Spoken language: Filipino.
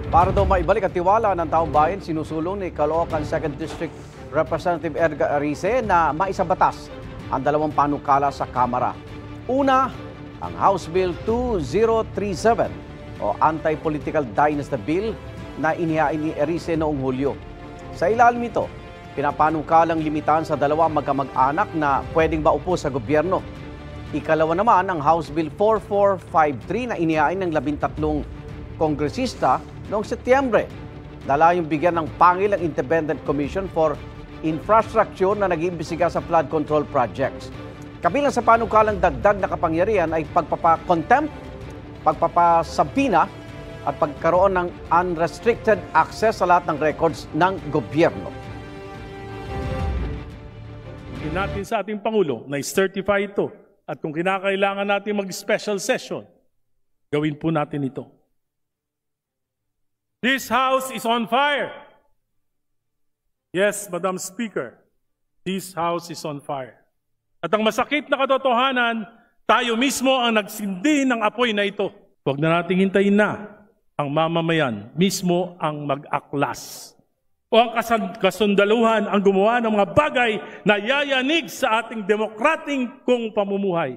Para daw maibalik ang tiwala ng taong bayan, sinusulong ni Caloocan 2nd District Representative Edgar Arice na maisabatas ang dalawang panukala sa Kamara. Una, ang House Bill 2037 o Anti-Political Dynasty Bill na inihain ni Arice noong Hulyo. Sa ilalim nito, pinapanukalang limitahan sa dalawang magkamag-anak na pwedeng maupo sa gobyerno. Ikalawa naman ang House Bill 4453 na inihain ng 13 kongresista noong Setyembre. Lalayong bigyan ng pangil ang Independent Commission for Infrastructure na nag-iimbestiga sa flood control projects. Kabilang sa panukalang dagdag na kapangyarihan ay pagpapakontempt, pagpapasabina at pagkaroon ng unrestricted access sa lahat ng records ng gobyerno. Natin sa ating Pangulo na i-certify ito at kung kinakailangan natin mag-special session, gawin po natin ito. This House is on fire. Yes, Madam Speaker, this House is on fire. At ang masakit na katotohanan, tayo mismo ang nagsindi ng apoy na ito. Huwag na nating hintayin na ang mamamayan mismo ang mag-aklas. O ang kasundaluhan ang gumawa ng mga bagay na yayanig sa ating demokrating pamumuhay.